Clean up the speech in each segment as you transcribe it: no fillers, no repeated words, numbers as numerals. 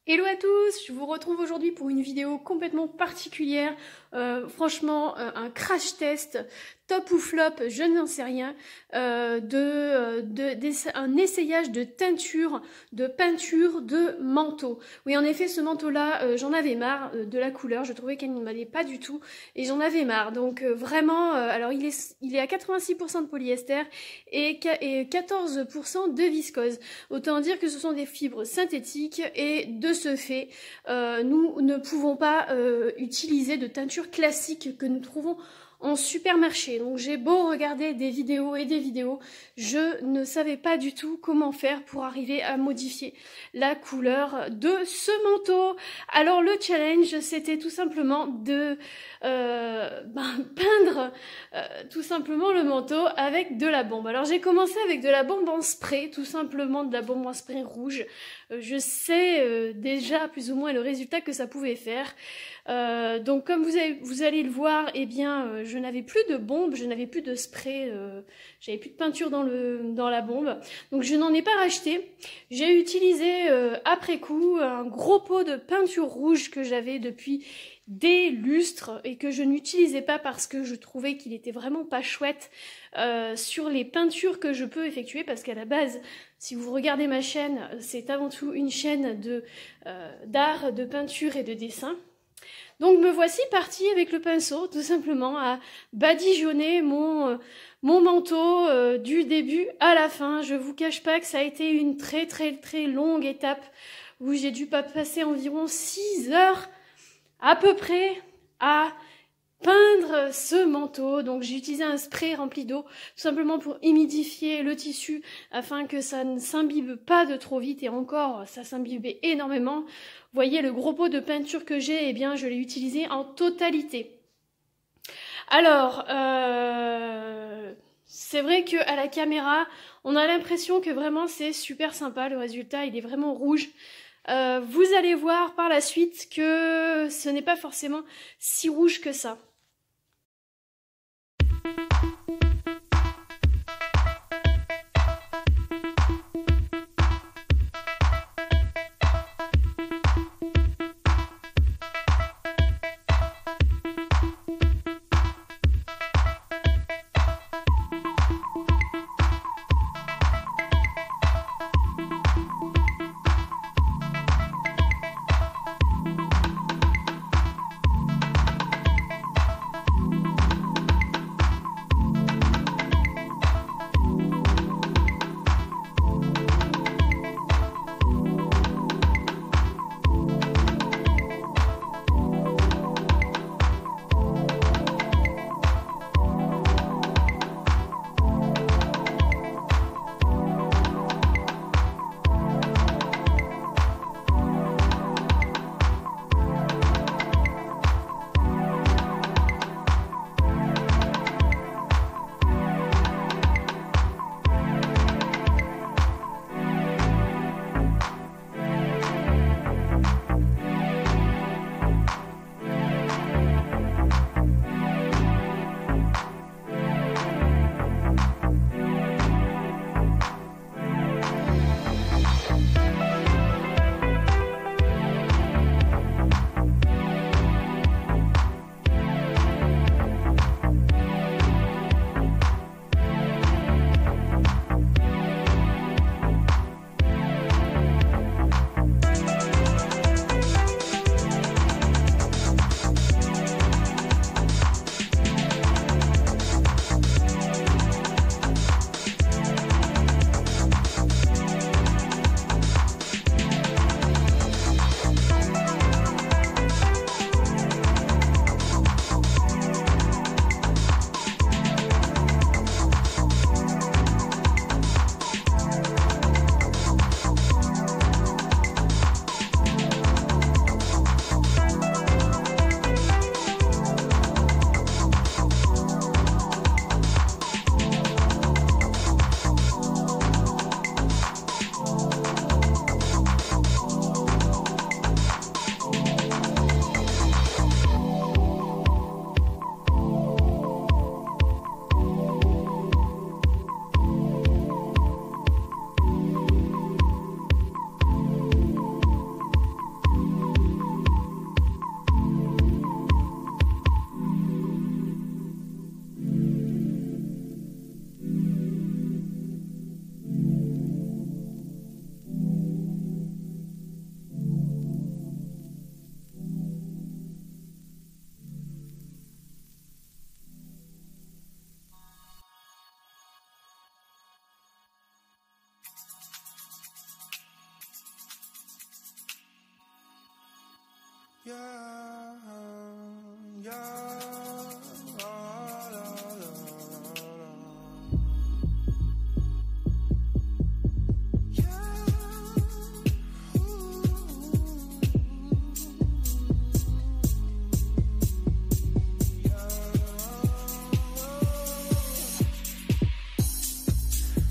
Hello à tous, je vous retrouve aujourd'hui pour une vidéo complètement particulière, franchement un crash test, top ou flop, je n'en sais rien, un essayage de teinture, de peinture de manteau. Oui en effet ce manteau là, j'en avais marre de la couleur, je trouvais qu'elle ne m'allait pas du tout et j'en avais marre. Donc vraiment, alors il est à 86% de polyester et 14% de viscose. Autant dire que ce sont des fibres synthétiques et de ce fait, nous ne pouvons pas utiliser de teinture classique que nous trouvons en supermarché. Donc j'ai beau regarder des vidéos et des vidéos, je ne savais pas du tout comment faire pour arriver à modifier la couleur de ce manteau. Alors le challenge, c'était tout simplement de peindre tout simplement le manteau avec de la bombe. Alors j'ai commencé avec de la bombe en spray, tout simplement de la bombe en spray rouge. Je sais déjà plus ou moins le résultat que ça pouvait faire. Donc comme vous allez le voir, eh bien je n'avais plus de bombe, je n'avais plus de spray, j'avais plus de peinture dans la bombe. Donc je n'en ai pas racheté. J'ai utilisé après coup un gros pot de peinture rouge que j'avais depuis des lustres et que je n'utilisais pas parce que je trouvais qu'il était vraiment pas chouette sur les peintures que je peux effectuer, parce qu'à la base, si vous regardez ma chaîne, c'est avant tout une chaîne d'art, de peinture et de dessin. Donc me voici partie avec le pinceau tout simplement à badigeonner mon manteau du début à la fin. Je vous cache pas que ça a été une très longue étape où j'ai dû passer environ 6 heures à peu près à peindre ce manteau. Donc j'ai utilisé un spray rempli d'eau tout simplement pour humidifier le tissu afin que ça ne s'imbibe pas de trop vite, et encore ça s'imbibait énormément. Vous voyez le gros pot de peinture que j'ai, eh bien je l'ai utilisé en totalité. Alors c'est vrai que à la caméra on a l'impression que vraiment c'est super sympa, le résultat il est vraiment rouge. Vous allez voir par la suite que ce n'est pas forcément si rouge que ça.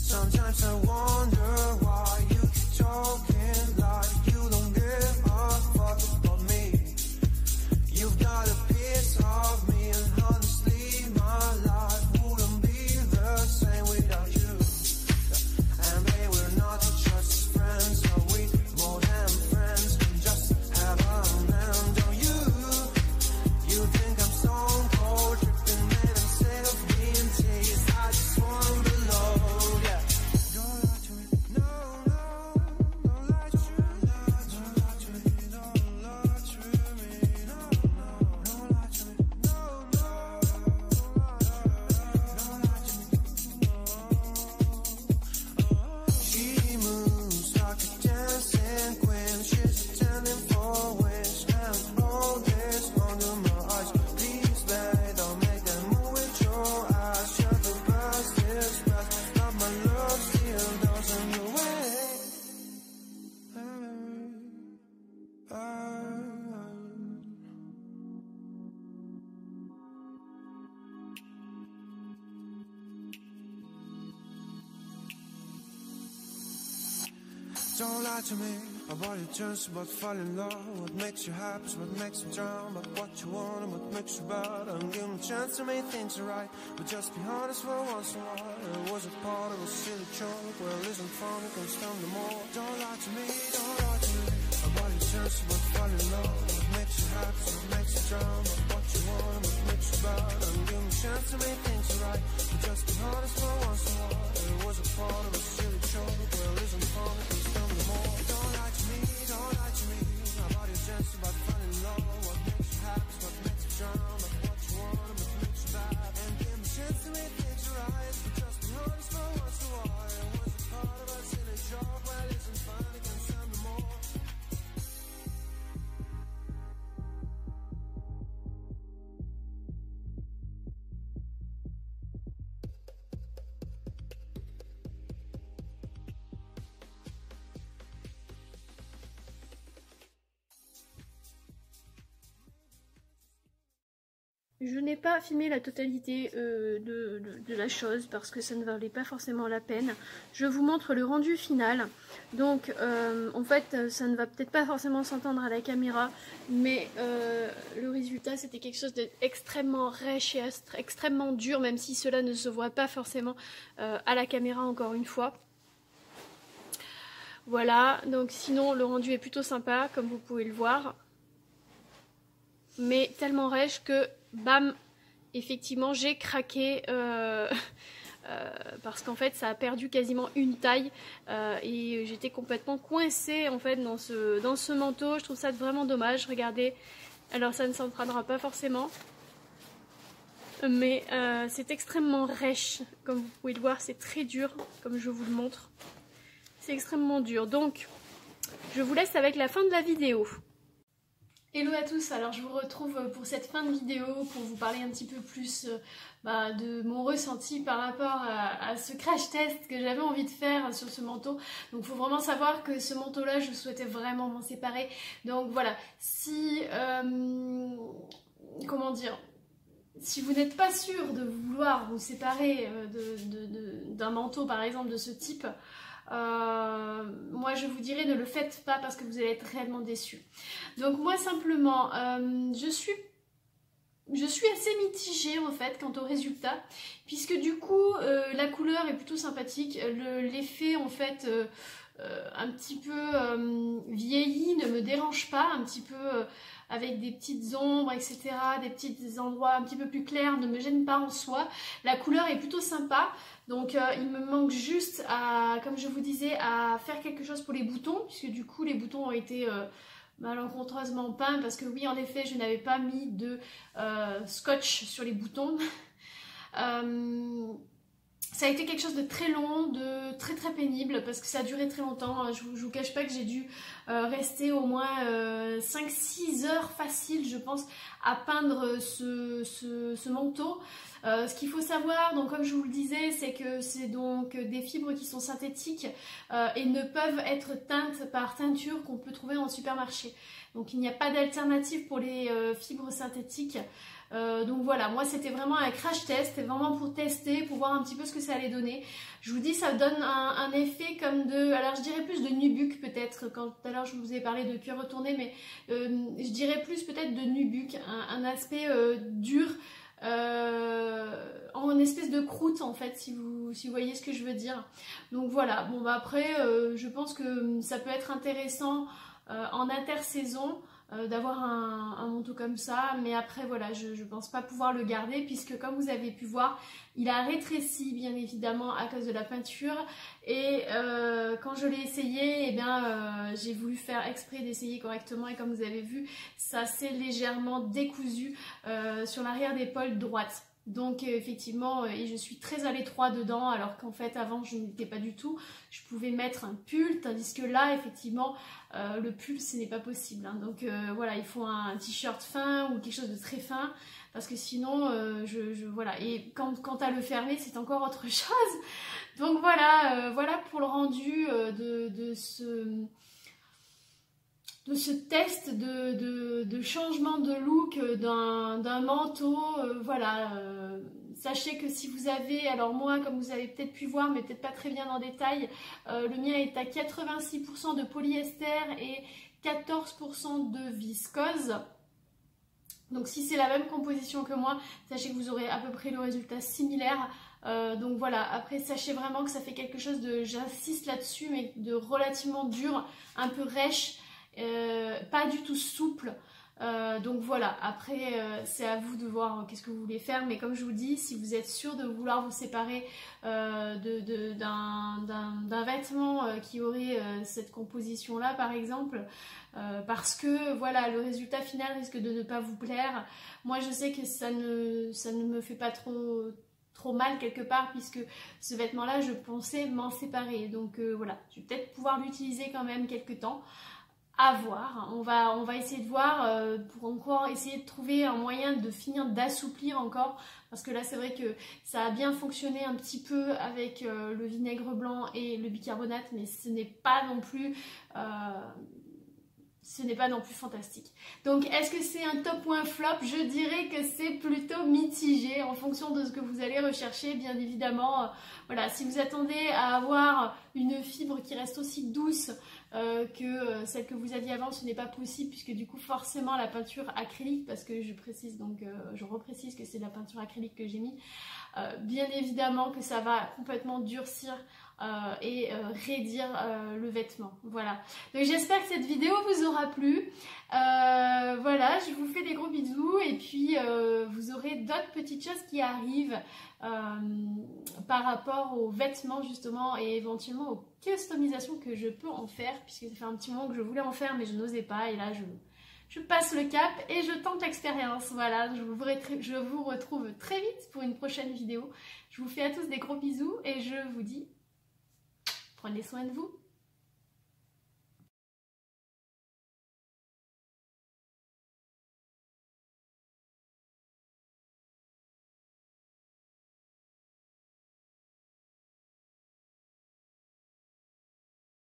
Sometimes I wonder why you keep talking like you don't give a fuck about me. You've got a piece of me, and honestly, my life wouldn't be the same without you. And babe, we're not just friends, are we more than friends? We just have a man, don't you? You think I'm stone cold, tripping, man, I'm sick of being teased. I just want to load, yeah. Don't lie to me, no, no, don't lie to me, don't lie to me, don't lie to me, no, no, don't lie to me, no, no, don't lie to me, no. She moves like a dancing queen, she's attending for wish, and all this under my eyes. Please, babe, don't make that move with your eyes. You're the best, is best, but my love still doesn't your way. Don't lie to me about your chance, about falling in love. What makes you happy, what makes you drown, about what you want and what makes you bad. And give me a chance to make things right, but just be honest for once in a while. It was a part of a silly joke, well, isn't fun, it can stand no more. Don't lie to me, don't lie to me about your chance, about falling in love. What makes you happy, what makes you drown, about what you want and what makes you bad. And give me a chance to make things right, but just be honest for once in a while. It was a part of a silly joke, well, isn't fun, it can stand no more. Don't lie to me, don't lie to me about your chance, about falling in love. What makes you happy, what makes you drown, about what you want and what makes you bad. And give me a chance to make things right, but just be honest for once in a while. It was a part of a silly joke, well, isn't fun, it can stand no more. Je n'ai pas filmé la totalité de la chose parce que ça ne valait pas forcément la peine. Je vous montre le rendu final. Donc en fait ça ne va peut-être pas forcément s'entendre à la caméra, mais le résultat c'était quelque chose d'extrêmement rêche et extrêmement dur, même si cela ne se voit pas forcément à la caméra encore une fois. Voilà, donc sinon le rendu est plutôt sympa comme vous pouvez le voir. Mais tellement rêche que bam, effectivement j'ai craqué parce qu'en fait ça a perdu quasiment une taille et j'étais complètement coincée en fait dans ce manteau. Je trouve ça vraiment dommage. Regardez, alors ça ne s'entendra pas forcément, mais c'est extrêmement rêche comme vous pouvez le voir, c'est très dur comme je vous le montre, c'est extrêmement dur. Donc je vous laisse avec la fin de la vidéo. Hello à tous, alors je vous retrouve pour cette fin de vidéo pour vous parler un petit peu plus de mon ressenti par rapport à ce crash test que j'avais envie de faire sur ce manteau. Donc il faut vraiment savoir que ce manteau là je souhaitais vraiment m'en séparer. Donc voilà, si comment dire, si vous n'êtes pas sûr de vouloir vous séparer d'un manteau par exemple de ce type, moi je vous dirais ne le faites pas parce que vous allez être réellement déçus. Donc moi simplement je suis assez mitigée en fait quant au résultat, puisque du coup la couleur est plutôt sympathique, l'effet en fait un petit peu vieilli ne me dérange pas, un petit peu avec des petites ombres etc, des petits endroits un petit peu plus clairs ne me gênent pas en soi. La couleur est plutôt sympa, donc il me manque juste à, comme je vous disais, à faire quelque chose pour les boutons, puisque du coup les boutons ont été malencontreusement peints, parce que oui en effet je n'avais pas mis de scotch sur les boutons. Ça a été quelque chose de très long, de très très pénible parce que ça a duré très longtemps. Je vous cache pas que j'ai dû rester au moins 5-6 heures facile, je pense, à peindre ce manteau. Ce qu'il faut savoir, donc comme je vous le disais, c'est que c'est donc des fibres qui sont synthétiques et ne peuvent être teintes par teinture qu'on peut trouver en supermarché. Donc il n'y a pas d'alternative pour les fibres synthétiques. Donc voilà, moi c'était vraiment un crash test, c'était vraiment pour tester, pour voir un petit peu ce que ça allait donner. Je vous dis, ça donne un effet comme de, alors je dirais plus de nubuck peut-être, quand tout à l'heure je vous ai parlé de cuir retourné, mais je dirais plus peut-être de nubuck, un aspect dur, en espèce de croûte en fait, si vous voyez ce que je veux dire. Donc voilà, bon bah après je pense que ça peut être intéressant en intersaison. D'avoir un manteau comme ça, mais après voilà, je pense pas pouvoir le garder puisque comme vous avez pu voir, il a rétréci bien évidemment à cause de la peinture et quand je l'ai essayé, eh bien j'ai voulu faire exprès d'essayer correctement et comme vous avez vu, ça s'est légèrement décousu sur l'arrière d'épaule droite. Donc effectivement, et je suis très à l'étroit dedans alors qu'en fait avant je n'étais pas du tout. Je pouvais mettre un pull, tandis que là effectivement le pull ce n'est pas possible. Hein. Donc voilà, il faut un t-shirt fin ou quelque chose de très fin parce que sinon voilà. Et quant à le fermer c'est encore autre chose. Donc voilà, voilà pour le rendu de ce test de changement de look d'un manteau, voilà, sachez que si vous avez, alors moi comme vous avez peut-être pu voir mais peut-être pas très bien en détail, le mien est à 86% de polyester et 14% de viscose. Donc si c'est la même composition que moi, sachez que vous aurez à peu près le résultat similaire. Donc voilà, après sachez vraiment que ça fait quelque chose de, j'insiste là-dessus, mais de relativement dur, un peu rêche. Pas du tout souple, donc voilà, après c'est à vous de voir qu'est-ce que vous voulez faire, mais comme je vous dis, si vous êtes sûr de vouloir vous séparer d'un vêtement qui aurait cette composition là par exemple, parce que voilà, le résultat final risque de ne pas vous plaire. Moi je sais que ça ne me fait pas trop mal quelque part puisque ce vêtement là je pensais m'en séparer, donc voilà, je vais peut-être pouvoir l'utiliser quand même quelques temps. À voir, on va essayer de voir pour encore essayer de trouver un moyen de finir d'assouplir encore parce que là c'est vrai que ça a bien fonctionné un petit peu avec le vinaigre blanc et le bicarbonate, mais ce n'est pas non plus fantastique. Donc est-ce que c'est un top ou un flop? Je dirais que c'est plutôt mitigé en fonction de ce que vous allez rechercher, bien évidemment. Voilà, si vous attendez à avoir une fibre qui reste aussi douce que celle que vous aviez avant, ce n'est pas possible puisque du coup forcément la peinture acrylique, parce que je précise donc, je reprécise que c'est de la peinture acrylique que j'ai mis, bien évidemment que ça va complètement durcir et raidir le vêtement. Voilà, donc j'espère que cette vidéo vous aura plu. Voilà, je vous fais des gros bisous et puis vous aurez d'autres petites choses qui arrivent par rapport aux vêtements justement et éventuellement aux customisations que je peux en faire, puisque ça fait un petit moment que je voulais en faire mais je n'osais pas, et là je passe le cap et je tente l'expérience. Voilà, je vous retrouve très vite pour une prochaine vidéo. Je vous fais à tous des gros bisous et je vous dis, prenez soin de vous.